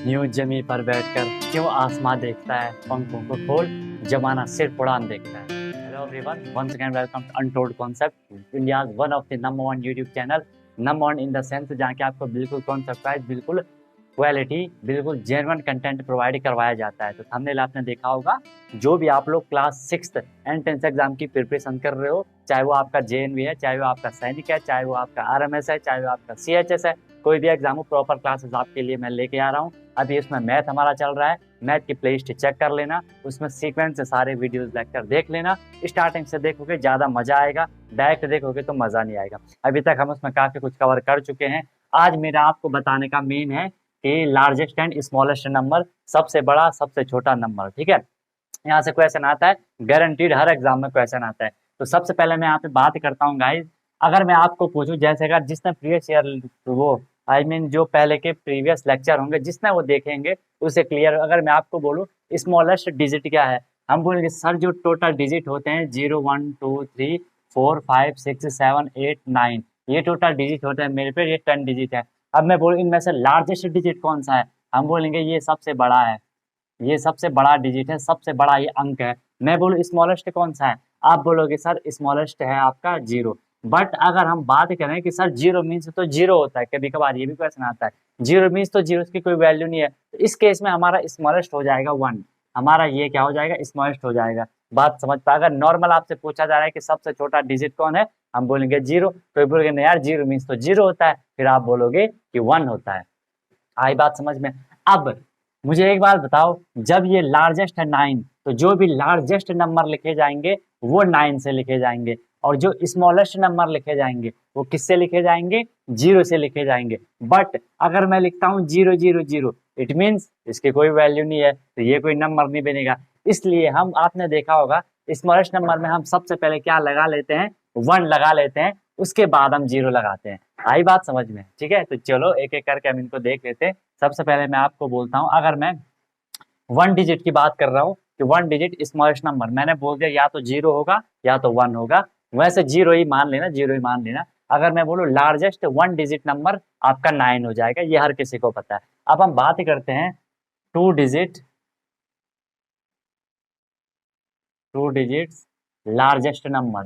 यूं जमी पर बैठकर क्यों आसमां देखता है, पंखों को खोल जमाना सिर्फ उड़ान देखता है। Hello everyone, once again welcome to Untold Concept, India's one of the number one YouTube channel. Number one in the sense जहाँ के आपको बिल्कुल कॉन्सेप्ट वाइज, बिल्कुल क्वालिटी, बिल्कुल जेन्युइन कंटेंट प्रोवाइड करवाया जाता है। तो थंबनेल आपने देखा होगा, जो भी आप लोग class 6th and 10th exam की प्रिपरेशन कर रहे हो, चाहे वो आपका जेएनवी है, चाहे वो आपका सैनिक है, चाहे वो आपका आरएमएस है, चाहे वो आपका सीएचएस है, कोई भी एग्जाम हो, प्रॉपर क्लासेस आपके लिए मैं लेके आ रहा हूँ। अभी इसमें मैथ हमारा चल रहा है, मैथ की प्लेलिस्ट चेक कर लेना, उसमें सीक्वेंस से सारे वीडियोस लेक्चर देख लेना। स्टार्टिंग से देखोगे ज़्यादा मजा आएगा, डायरेक्ट देखोगे तो मज़ा नहीं आएगा। अभी तक हम उसमें काफ़ी कुछ कवर कर चुके हैं। आज मेरा आपको बताने का मेन है कि लार्जेस्ट एंड स्मॉलेस्ट नंबर, सबसे बड़ा सबसे छोटा नंबर। ठीक है, यहाँ से क्वेश्चन आता है, गारंटीड हर एग्जाम में क्वेश्चन आता है। तो सबसे पहले मैं यहाँ पे बात करता हूँ गाइज, अगर मैं आपको पूछूं, जैसे अगर जिसने प्रीवियस ईयर वो जो पहले के प्रीवियस लेक्चर होंगे जिसने वो देखेंगे उसे क्लियर। अगर मैं आपको बोलूं स्मॉलेस्ट डिजिट क्या है, हम बोलेंगे सर जो टोटल डिजिट होते हैं 0 1 2 3 4 5 6 7 8 9, ये टोटल डिजिट होते हैं मेरे पे, ये 10 डिजिट है। अब मैं बोलूँ इनमें से लार्जेस्ट डिजिट कौन सा है, हम बोलेंगे ये सबसे बड़ा है, ये सबसे बड़ा डिजिट है, सबसे बड़ा ये अंक है। मैं बोलूँ स्मॉलेस्ट कौन सा है, आप बोलोगे सर स्मॉलेस्ट है आपका 0। बट अगर हम बात करें कि सर 0 मीन्स तो 0 होता है, कभी कभार ये भी क्वेश्चन आता है 0 मीन्स तो 0 की कोई वैल्यू नहीं है, तो इस केस में हमारा स्मॉलेस्ट हो जाएगा 1। हमारा ये क्या हो जाएगा, स्मॉलेस्ट हो जाएगा। बात समझ पाए। अगर नॉर्मल आपसे पूछा जा रहा है कि सबसे छोटा डिजिट कौन है, हम बोलेंगे 0, तो बोलोगे नहीं यार 0 मीन्स तो 0 होता है, फिर आप बोलोगे कि 1 होता है। आई बात समझ में। अब मुझे एक बात बताओ, जब ये लार्जेस्ट है 9, तो जो भी लार्जेस्ट नंबर लिखे जाएंगे वो 9 से लिखे जाएंगे, और जो स्मॉलेस्ट नंबर लिखे जाएंगे वो किससे लिखे जाएंगे, 0 से लिखे जाएंगे। बट अगर मैं लिखता हूँ 0 0 0, इट मीन्स इसकी कोई वैल्यू नहीं है, तो ये कोई नंबर नहीं बनेगा। इसलिए हम, आपने देखा होगा स्मॉलेस्ट नंबर में हम सबसे पहले क्या लगा लेते हैं, 1 लगा लेते हैं, उसके बाद हम 0 लगाते हैं। आई बात समझ में। ठीक है, तो चलो एक एक करके हम इनको देख लेते हैं। सबसे पहले मैं आपको बोलता हूँ, अगर मैं 1 डिजिट की बात कर रहा हूँ कि 1 डिजिट स्मॉलेस्ट नंबर, मैंने बोल दिया या तो 0 होगा या तो 1 होगा, वैसे 0 ही मान लेना, 0 ही मान लेना। अगर मैं बोलूँ लार्जेस्ट 1 डिजिट नंबर, आपका 9 हो जाएगा, ये हर किसी को पता है। अब हम बात करते हैं 2 digit, 2 digits largest number,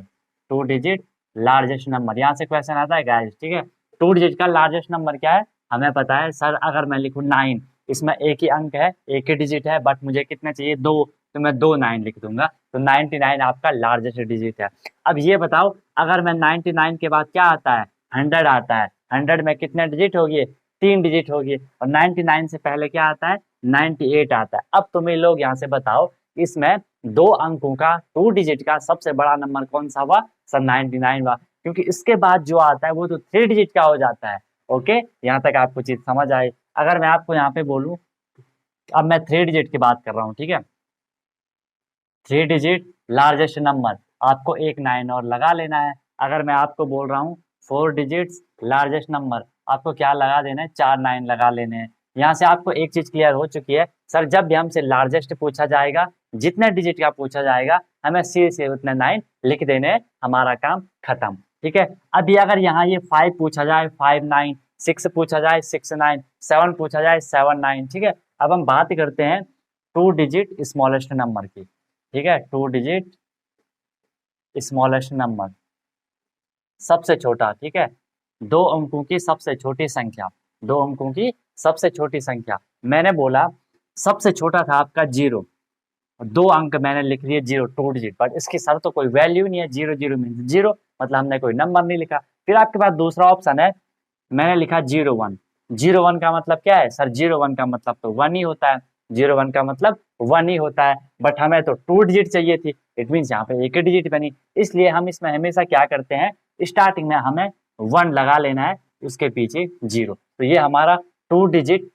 2 digit largest number, यहाँ से क्वेश्चन आता है गाइस। ठीक है, 2 डिजिट का लार्जेस्ट नंबर क्या है, हमें पता है सर। अगर मैं लिखूँ 9, इसमें एक ही अंक है, एक ही डिजिट है, बट मुझे कितने चाहिए, 2, तो मैं 2 9 लिख दूंगा, तो 99 आपका लार्जेस्ट डिजिट है। अब ये बताओ, अगर मैं 99 के बाद क्या आता है, 100 आता है, 100 में कितने डिजिट होगी, 3 डिजिट होगी, और 99 से पहले क्या आता है, 98 आता है। अब तुम्हें लोग यहाँ से बताओ, इसमें 2 अंकों का, 2 डिजिट का सबसे बड़ा नंबर कौन सा हुआ, सर 99 हुआ, क्योंकि इसके बाद जो आता है वो तो 3 डिजिट का हो जाता है। ओके, यहाँ तक आपको चीज समझ आए। अगर मैं आपको यहाँ पे बोलूँ, अब मैं 3 डिजिट की बात कर रहा हूँ, ठीक है, 3 डिजिट लार्जेस्ट नंबर, आपको एक 9 और लगा लेना है। अगर मैं आपको बोल रहा हूँ 4 डिजिट्स लार्जेस्ट नंबर, आपको क्या लगा देना है, 4 9 लगा लेने हैं। यहाँ से आपको एक चीज क्लियर हो चुकी है, सर जब भी हमसे लार्जेस्ट पूछा जाएगा, जितने डिजिट का पूछा जाएगा, हमें सी से उतने 9 लिख देने, हमारा काम खत्म। ठीक है, अभी अगर यहाँ ये 5 पूछा जाए, 5 9, 6 पूछा जाए, 6 9, 7 पूछा जाए, 7 9। ठीक है, अब हम बात करते हैं 2 डिजिट स्मॉलेस्ट नंबर की। ठीक है, 2 डिजिट स्मॉलेस्ट नंबर, सबसे छोटा। ठीक है, 2 अंकों की सबसे छोटी संख्या, 2 अंकों की सबसे छोटी संख्या। मैंने बोला सबसे छोटा था आपका 0, 2 अंक मैंने लिख दिए 0, 2 डिजिट, बट इसकी सर तो कोई वैल्यू नहीं है, 0 0 मीन्स 0, मतलब हमने कोई नंबर नहीं लिखा। फिर आपके पास दूसरा ऑप्शन है, मैंने लिखा 0 1, 0 1 का मतलब क्या है, सर 0 1 का मतलब तो 1 ही होता है, 0 1 का मतलब 1 ही होता है, बट हमें तो 2 डिजिट चाहिए थी, इट मीन्स यहाँ पे एक ही डिजिट बनी। इसलिए हम इसमें हमेशा क्या करते हैं, स्टार्टिंग में हमें 1 लगा लेना है, उसके पीछे 0, तो ये हमारा 2 डिजिट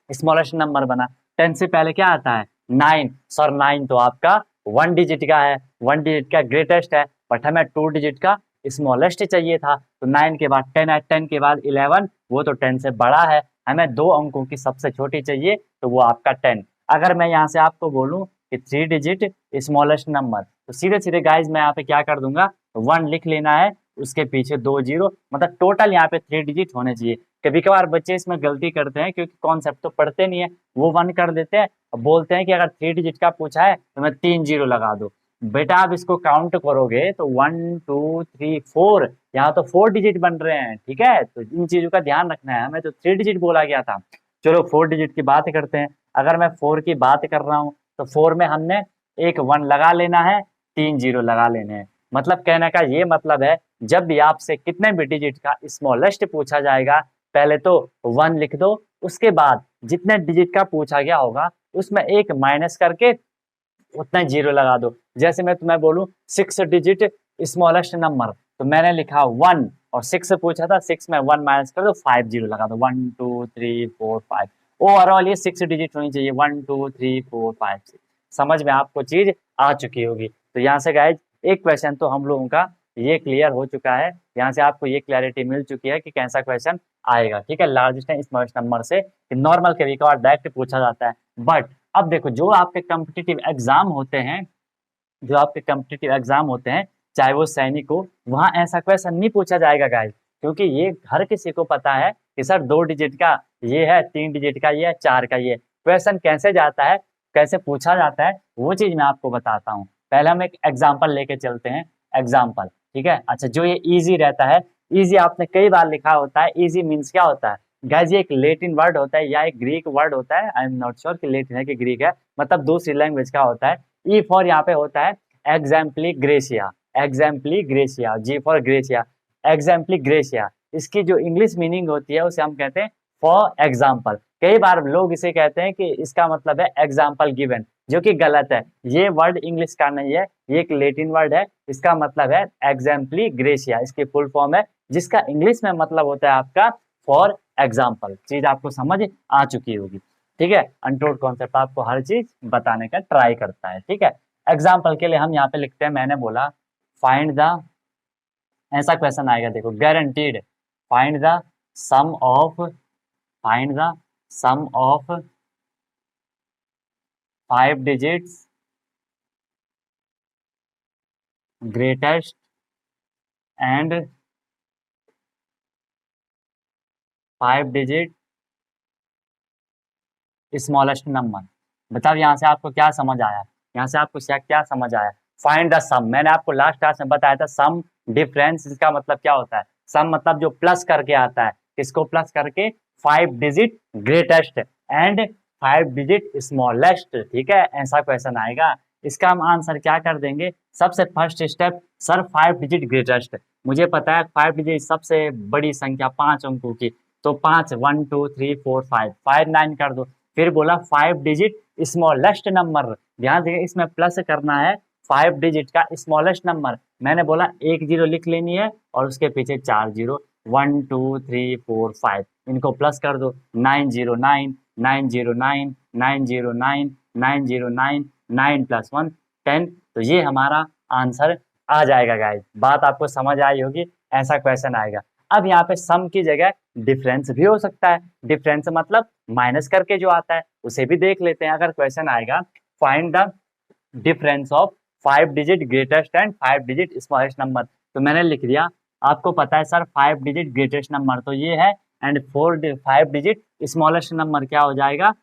स्मॉलेस्ट नंबर बना। 10 से पहले क्या आता है, 9, सर 9 तो आपका 1 डिजिट का है, 1 डिजिट का ग्रेटेस्ट है, बट हमें 2 डिजिट का स्मॉलेस्ट चाहिए था, तो 9 के बाद 10 है, 10 के बाद 11, वो तो 10 से बड़ा है, हमें 2 अंकों की सबसे छोटी चाहिए, तो वो आपका 10। अगर मैं यहाँ से आपको बोलूँ कि 3 डिजिट स्मॉलेस्ट नंबर, तो सीधे सीधे गाइज मैं यहाँ पे क्या कर दूंगा, 1 लिख लेना है, उसके पीछे 2 जीरो, मतलब टोटल यहाँ पे 3 डिजिट होने चाहिए। कभी कभार बच्चे इसमें गलती करते हैं क्योंकि कॉन्सेप्ट तो पढ़ते नहीं है, वो 1 कर देते हैं और बोलते हैं कि अगर 3 डिजिट का पूछा है तो मैं 3 जीरो लगा दो। बेटा आप इसको काउंट करोगे तो 1 2 3 4, यहाँ तो 4 डिजिट बन रहे हैं, ठीक है। तो इन चीजों का ध्यान रखना है, हमें तो 3 डिजिट बोला गया था। चलो 4 डिजिट की बात करते हैं। अगर मैं 4 की बात कर रहा हूँ तो 4 में हमने एक 1 लगा लेना है, 3 जीरो लगा लेने हैं। मतलब कहने का ये मतलब है, जब भी आपसे कितने भी डिजिट का स्मॉलेस्ट पूछा जाएगा, पहले तो 1 लिख दो, उसके बाद जितने डिजिट का पूछा गया होगा उसमें एक माइनस करके उतना जीरो लगा दो। जैसे मैं तुम्हें बोलूं 6 डिजिट स्मॉलेस्ट नंबर, तो मैंने लिखा 1 और 6 से पूछा था, 6 में 1 माइनस कर दो, 5 जीरो लगा दो, 1 2 3 4 5। ओवरऑल ये 6 डिजिट होनी चाहिए, 1 2 3 4 5 6। समझ में आपको चीज आ चुकी होगी। तो यहाँ से गाइज एक क्वेश्चन तो हम लोगों का ये क्लियर हो चुका है, यहाँ से आपको ये क्लैरिटी मिल चुकी है कि कैसा क्वेश्चन आएगा, ठीक है। लार्जेस्ट एंड स्मॉलेस्ट नंबर से नॉर्मल कभी कभार डायरेक्ट पूछा जाता है। बट अब देखो जो आपके कॉम्पिटिटिव एग्जाम होते हैं, जो आपके कॉम्पिटिटिव एग्जाम होते हैं, चाहे वो सैनिक हो, वहां ऐसा क्वेश्चन नहीं पूछा जाएगा गाइस, क्योंकि ये हर किसी को पता है कि सर 2 डिजिट का ये है, 3 डिजिट का ये है, 4 का ये। क्वेश्चन कैसे जाता है, कैसे पूछा जाता है, वो चीज मैं आपको बताता हूँ। पहले हम एक एग्जाम्पल लेके चलते हैं। एग्जाम्पल, ठीक है। अच्छा, जो ये इजी रहता है, इजी आपने कई बार लिखा होता है। इजी मीन्स क्या होता है गाइस, ये एक लेटिन वर्ड होता है या एक ग्रीक वर्ड होता है, आई एम नॉट श्योर कि लेटिन है कि ग्रीक है, मतलब दूसरी लैंग्वेज का होता है। ई फॉर यहाँ पे होता है exempli gratia, exempli gratia, G for gratia, exempli gratia. इसकी जो इंग्लिश मीनिंग होती है उसे हम कहते हैं फॉर एग्जाम्पल। कई बार लोग इसे कहते हैं कि इसका मतलब है एग्जाम्पल गिवन, जो कि गलत है। ये वर्ड इंग्लिश का नहीं है, ये एक लेटिन वर्ड है। इसका मतलब है एग्जाम्पली ग्रेशिया, इसकी फुल फॉर्म है, जिसका इंग्लिश में मतलब होता है आपका फॉर एग्जाम्पल। चीज आपको समझ आ चुकी होगी, ठीक है। अनटोल्ड कॉन्सेप्ट आपको हर चीज बताने का ट्राई करता है, ठीक है। एग्जाम्पल के लिए हम यहाँ पे लिखते हैं, मैंने बोला फाइंड द, ऐसा क्वेश्चन आएगा देखो, guaranteed find the sum of, find the sum of 5 digits greatest and 5 digit smallest number. बताओ यहाँ से आपको क्या समझ आया, यहाँ से आपको क्या समझ आया। फाइंड द सम, मैंने आपको लास्ट क्लास में बताया था सम डिफरेंस, इसका मतलब क्या होता है। सम मतलब जो प्लस करके आता है, किसको प्लस करके, 5 digit greatest and 5 digit smallest, ठीक है। ऐसा क्वेश्चन आएगा, इसका हम आंसर क्या कर देंगे। सबसे first step, sir 5 digit greatest, मुझे पता है 5 डिजिट सबसे बड़ी संख्या 5 अंकों की, तो 5 1 2 3 4 5 5 9 कर दो। फिर बोला 5 डिजिट स्मॉलेस्ट नंबर, ध्यान देंगे इसमें प्लस करना है 5 डिजिट का स्मॉलेस्ट नंबर। मैंने बोला एक जीरो लिख लेनी है और उसके पीछे 4 जीरो, 1 2 3 4 5, इनको प्लस कर दो, 909 909 909 909 9 प्लस 1 10। तो ये हमारा आंसर आ जाएगा गाइस। बात आपको समझ आई होगी, ऐसा क्वेश्चन आएगा। अब यहाँ पे सम की जगह डिफरेंस भी हो सकता है। डिफरेंस मतलब माइनस करके जो आता है, उसे भी देख लेते हैं। अगर क्वेश्चन आएगा find the difference of 5 digit greatest and 5 digit smallest number, तो मैंने लिख दिया, आपको पता है सर 5 डिजिट ग्रेटेस्ट नंबर तो ये है, एंड 5 डिजिट स्मॉलेस्ट नंबर क्या हो जाएगा,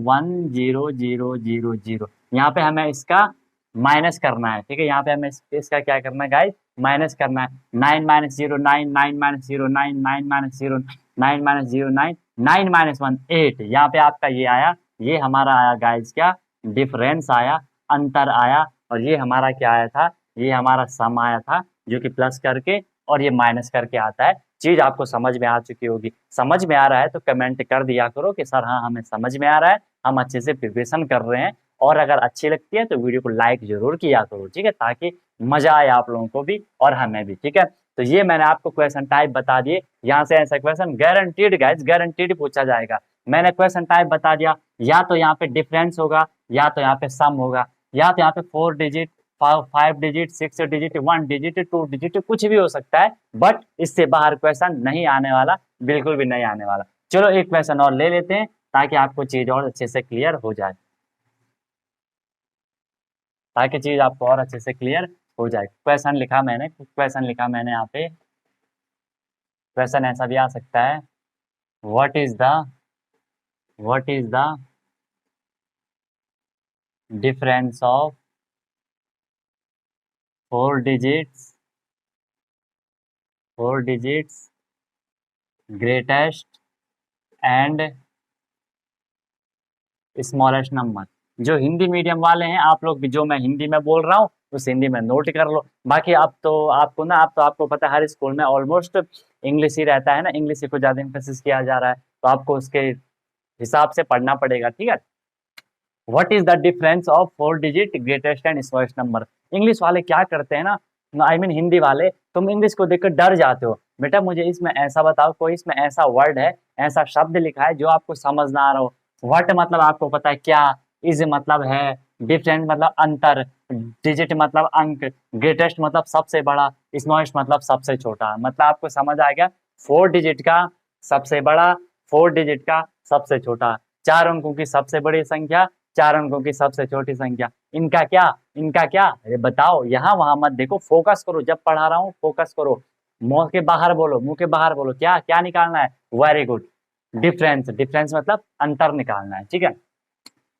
100000। यहाँ पे हमें इसका माइनस करना है, ठीक है। यहाँ पे हमें इसका क्या करना है गाइस, माइनस करना है। 9 minus 0 9, 9 minus 0 9, 9 minus 0 9 minus 0 9, 9 minus 1 8। यहाँ पे आपका ये आया, ये हमारा आया गाइस क्या, डिफरेंस आया, अंतर आया। और ये हमारा क्या आया था, ये हमारा सम आया था, जो कि प्लस करके और ये माइनस करके आता है। चीज आपको समझ में आ चुकी होगी। समझ में आ रहा है तो कमेंट कर दिया करो कि सर हाँ हमें समझ में आ रहा है, हम अच्छे से प्रिपरेशन कर रहे हैं। और अगर अच्छी लगती है तो वीडियो को लाइक जरूर किया करो, ठीक है, ताकि मजा आए आप लोगों को भी और हमें भी, ठीक है। तो ये मैंने आपको क्वेश्चन टाइप बता दिए। यहाँ से ऐसा क्वेश्चन गारंटीड गाइस, गारंटीड पूछा जाएगा। मैंने क्वेश्चन टाइप बता दिया, या तो यहाँ पे डिफरेंस होगा, या तो यहाँ पे सम होगा, या तो यहाँ पे 4 digit 5 digit 6 digit 1 digit 2 digit कुछ भी हो सकता है। बट इससे बाहर क्वेश्चन नहीं आने वाला, बिल्कुल भी नहीं आने वाला। चलो एक क्वेश्चन और ले लेते हैं ताकि आपको चीज और अच्छे से क्लियर हो जाए, ताकि चीज आपको और अच्छे से क्लियर हो जाएगा। क्वेश्चन लिखा मैंने यहाँ पे। क्वेश्चन ऐसा भी आ सकता है, what is the difference of 4 digits greatest and smallest number. जो हिंदी मीडियम वाले हैं आप लोग भी, जो मैं हिंदी में बोल रहा हूँ उस हिंदी में नोट कर लो। बाकी अब तो आपको पता है हर स्कूल में ऑलमोस्ट इंग्लिश ही रहता है ना, इंग्लिश को ज़्यादा इम्फेसिस किया जा रहा है, तो आपको उसके हिसाब से पढ़ना पड़ेगा, ठीक है। What is the difference of 4 digit greatest and smallest number. English वाले क्या करते हैं ना, आई मीन हिंदी वाले, तुम इंग्लिश को देखकर डर जाते हो, बेटा मुझे इसमें ऐसा बताओ, कोई इसमें ऐसा वर्ड है, ऐसा शब्द लिखा है जो आपको समझ ना आ रहा हो। व्हाट मतलब आपको पता है क्या, इज मतलब है, डिफरेंट मतलब अंतर, डिजिट मतलब अंक, ग्रेटेस्ट मतलब सबसे बड़ा, स्मॉलेस्ट मतलब सबसे छोटा। मतलब आपको समझ आ गया, 4 डिजिट का सबसे बड़ा, 4 डिजिट का सबसे छोटा, 4 अंकों की सबसे बड़ी संख्या, 4 अंकों की सबसे छोटी संख्या। इनका क्या अरे बताओ, यहाँ वहां मत देखो, फोकस करो, जब पढ़ा रहा हूँ फोकस करो, मुंह के बाहर बोलो, क्या क्या निकालना है। वेरी गुड, डिफरेंस मतलब अंतर निकालना है, ठीक है।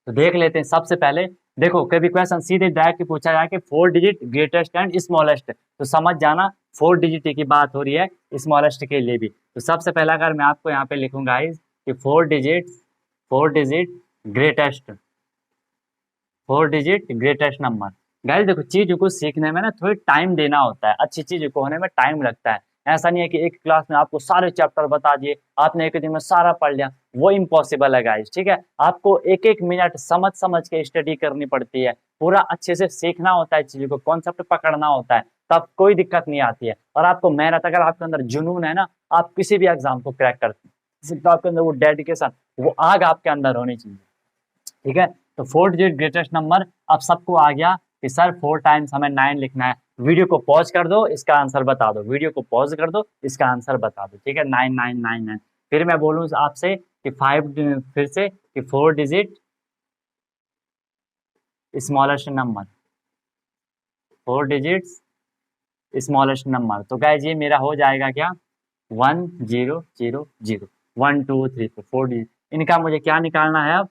तो देख लेते हैं सबसे पहले। देखो कभी क्वेश्चन सीधे डायरेक्ट पूछा जाए कि 4 डिजिट ग्रेटेस्ट एंड स्मॉलेस्ट, तो समझ जाना 4 डिजिट की बात हो रही है, स्मॉलेस्ट के लिए भी। तो सबसे पहला अगर मैं आपको यहाँ पे लिखूंगा कि 4 digit greatest 4 digit greatest number. Guys देखो चीज को सीखने में ना थोड़ी टाइम देना होता है, अच्छी चीज को होने में टाइम लगता है। ऐसा नहीं है कि एक क्लास में आपको सारे चैप्टर बता दिए, आपने एक दिन में सारा पढ़ लिया, वो इम्पॉसिबल है गाइस, ठीक है। आपको एक एक मिनट समझ के स्टडी करनी पड़ती है, पूरा अच्छे से सीखना होता है, चीजों को कॉन्सेप्ट पकड़ना होता है, तब कोई दिक्कत नहीं आती है। और आपको मेहनत, अगर आपके अंदर जुनून है ना, आप किसी भी एग्जाम को क्रैक करते हैं, तो आपके अंदर वो डेडिकेशन, वो आग आपके अंदर होनी चाहिए, ठीक है। तो 4 डिजिट ग्रेटेस्ट नंबर अब सबको आ गया कि सर 4 टाइम्स हमें 9 लिखना है। वीडियो को पॉज कर दो, इसका आंसर बता दो, वीडियो को पॉज कर दो, इसका आंसर बता दो, ठीक है। 9 फिर मैं बोलूँ आपसे कि 5, फिर से कि 4 digit smallest number, 4 digit smallest number. तो गाइस ये मेरा हो जाएगा क्या, 1 0 0 0 1 2 3 4 डिजिट। इनका मुझे क्या निकालना है अब,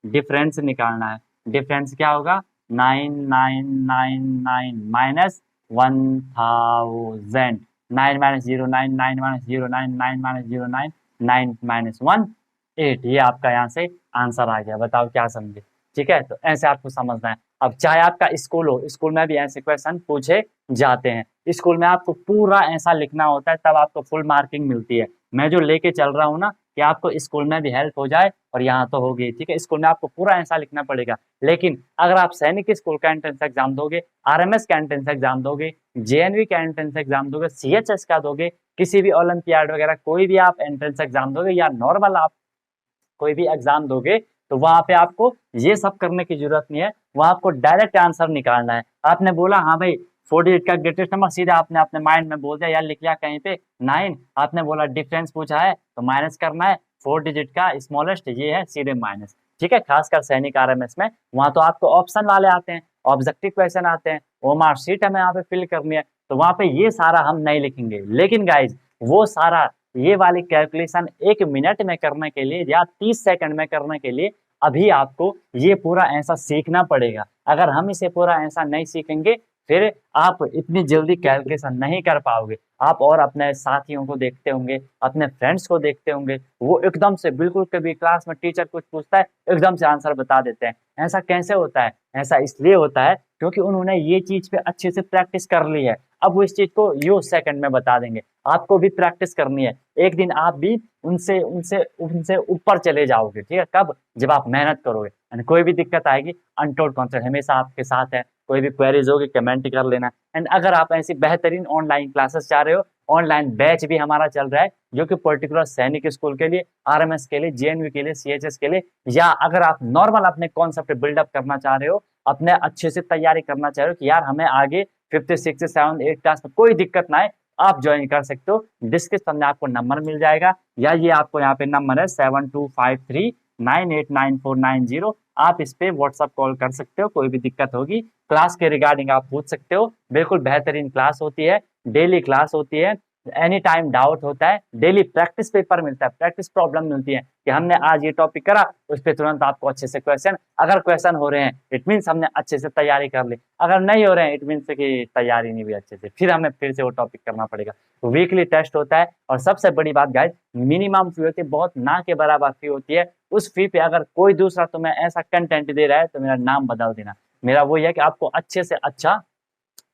डिफरेंस निकालना है। डिफरेंस क्या होगा, 9999 minus 1000, 9 minus 0 9, 9 minus 0 9, 9 minus 0 9, 9 minus 1 8। ये आपका यहाँ से आंसर आ गया, बताओ क्या समझे, ठीक है। तो ऐसे आपको समझना है। अब चाहे आपका स्कूल हो, स्कूल में भी ऐसे क्वेश्चन पूछे जाते हैं, स्कूल में आपको पूरा ऐसा लिखना होता है, तब आपको फुल मार्किंग मिलती है। मैं जो लेके चल रहा हूँ ना, कि आपको स्कूल में भी हेल्प हो जाए, और यहाँ तो होगी, ठीक है। स्कूल में आपको पूरा ऐसा लिखना पड़ेगा, लेकिन अगर आप सैनिक स्कूल का एंट्रेंस एग्जाम दोगे, आरएमएस का एंट्रेंस एग्जाम दोगे, जेएनवी का एंट्रेंस एग्जाम दोगे, सीएचएस का दोगे, किसी भी ओलंपियाड वगैरह कोई भी आप एंट्रेंस एग्जाम दोगे, या नॉर्मल आप कोई भी एग्जाम दोगे, तो वहां पे आपको ये सब करने की जरूरत नहीं है, वहां आपको डायरेक्ट आंसर निकालना है। आपने बोला हाँ भाई 4 डिजिट का ग्रेटेस्ट नंबर, सीधा आपने अपने माइंड में बोल दिया, यार लिख लिया कहीं पे 9, आपने बोला डिफरेंस पूछा है तो माइनस करना है, 4 डिजिट का स्मॉलेस्ट ये है, सीधे माइनस, ठीक है। खासकर सैनिक आरएमएस में वहां तो आपको ऑप्शन वाले आते हैं, ऑब्जेक्टिव क्वेश्चन आते हैं, वो मार्कशीट हमें यहाँ पे फिल करनी है, तो वहां पे ये सारा हम नहीं लिखेंगे। लेकिन गाइज वो सारा ये वाली कैलकुलेशन 1 मिनट में करने के लिए या 30 सेकंड में करने के लिए अभी आपको ये पूरा ऐसा सीखना पड़ेगा। अगर हम इसे पूरा ऐसा नहीं सीखेंगे, फिर आप इतनी जल्दी कैलकुलेशन नहीं कर पाओगे। आप और अपने साथियों को देखते होंगे, अपने फ्रेंड्स को देखते होंगे, वो एकदम से बिल्कुल, कभी क्लास में टीचर कुछ पूछता है एकदम से आंसर बता देते हैं। ऐसा कैसे होता है, ऐसा इसलिए होता है क्योंकि उन्होंने ये चीज पे अच्छे से प्रैक्टिस कर ली है। अब वो इस चीज को यो सेकंड में बता देंगे, आपको भी प्रैक्टिस करनी है, एक दिन आप भी उनसे उनसे उनसे ऊपर चले जाओगे, ठीक है। कब, जब आप मेहनत करोगे। एंड कोई भी दिक्कत आएगी, अनटोल्ड कॉन्सेप्ट हमेशा आपके साथ है, कोई भी क्वेरीज होगी कमेंट कर लेना। एंड अगर आप ऐसी बेहतरीन ऑनलाइन क्लासेस चाह रहे हो, ऑनलाइन बैच भी हमारा चल रहा है, जो कि पर्टिकुलर सैनिक स्कूल के लिए, आरएमएस के लिए, जेएनवी के लिए, सीएचएस के लिए, या अगर आप नॉर्मल अपने कॉन्सेप्ट बिल्डअप करना चाह रहे हो, अपने अच्छे से तैयारी करना चाह रहे हो कि यार हमें आगे 5th 6th 7th 8th class में कोई दिक्कत ना आए, आप ज्वाइन कर सकते हो। डिस्क्रिप्शन में आपको नंबर मिल जाएगा, या ये आपको यहाँ पे नंबर है 7253989490, आप इस पे व्हाट्सअप कॉल कर सकते हो, कोई भी दिक्कत होगी क्लास के रिगार्डिंग आप पूछ सकते हो। बिल्कुल बेहतरीन क्लास होती है, डेली क्लास होती है, एनी टाइम डाउट होता है, डेली प्रैक्टिस पेपर मिलता है, प्रैक्टिस प्रॉब्लम मिलती है कि हमने आज ये टॉपिक करा, उस पर तुरंत आपको अच्छे से क्वेश्चन, अगर क्वेश्चन हो रहे हैं इट मीन्स हमने अच्छे से तैयारी कर ली, अगर नहीं हो रहे हैं इट मीन्स कि तैयारी नहीं हुई अच्छे से, फिर हमें फिर से वो टॉपिक करना पड़ेगा। तो वीकली टेस्ट होता है, और सबसे बड़ी बात गाइस, मिनिमम फी होती है, बहुत ना के बराबर फी होती है। उस फी पे अगर कोई दूसरा तुम्हें ऐसा कंटेंट दे रहा है तो मेरा नाम बदल देना। मेरा वो है कि आपको अच्छे से अच्छा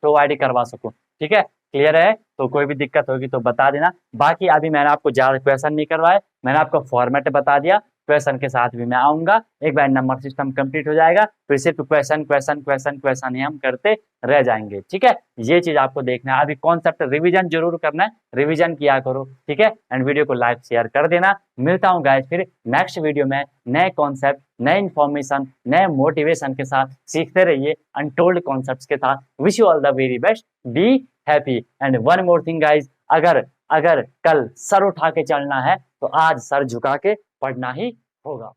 प्रोवाइड करवा सकूं। ठीक है, क्लियर है? तो कोई भी दिक्कत होगी तो बता देना। बाकी अभी मैंने आपको ज्यादा क्वेश्चन नहीं करवाए, मैंने आपको फॉर्मेट बता दिया, क्वेश्चन के साथ भी मैं आऊंगा। एक बार नंबर सिस्टम कंप्लीट हो जाएगा फिर सिर्फ क्वेश्चन क्वेश्चन क्वेश्चन क्वेश्चन ही हम करते रह जाएंगे। ठीक है, ये चीज आपको देखना है। अभी कॉन्सेप्ट रिवीजन जरूर करना है, रिवीजन किया करो। ठीक है, एंड वीडियो को लाइक शेयर कर देना। मिलता हूँ गाइस फिर नेक्स्ट वीडियो में नए कॉन्सेप्ट, नए इन्फॉर्मेशन, नए मोटिवेशन के साथ। सीखते रहिए अनटोल्ड कॉन्सेप्ट्स के साथ। Wish you all the very best, be happy. And one more thing guys, अगर अगर कल सर उठा के चलना है तो आज सर झुका के पढ़ना ही होगा।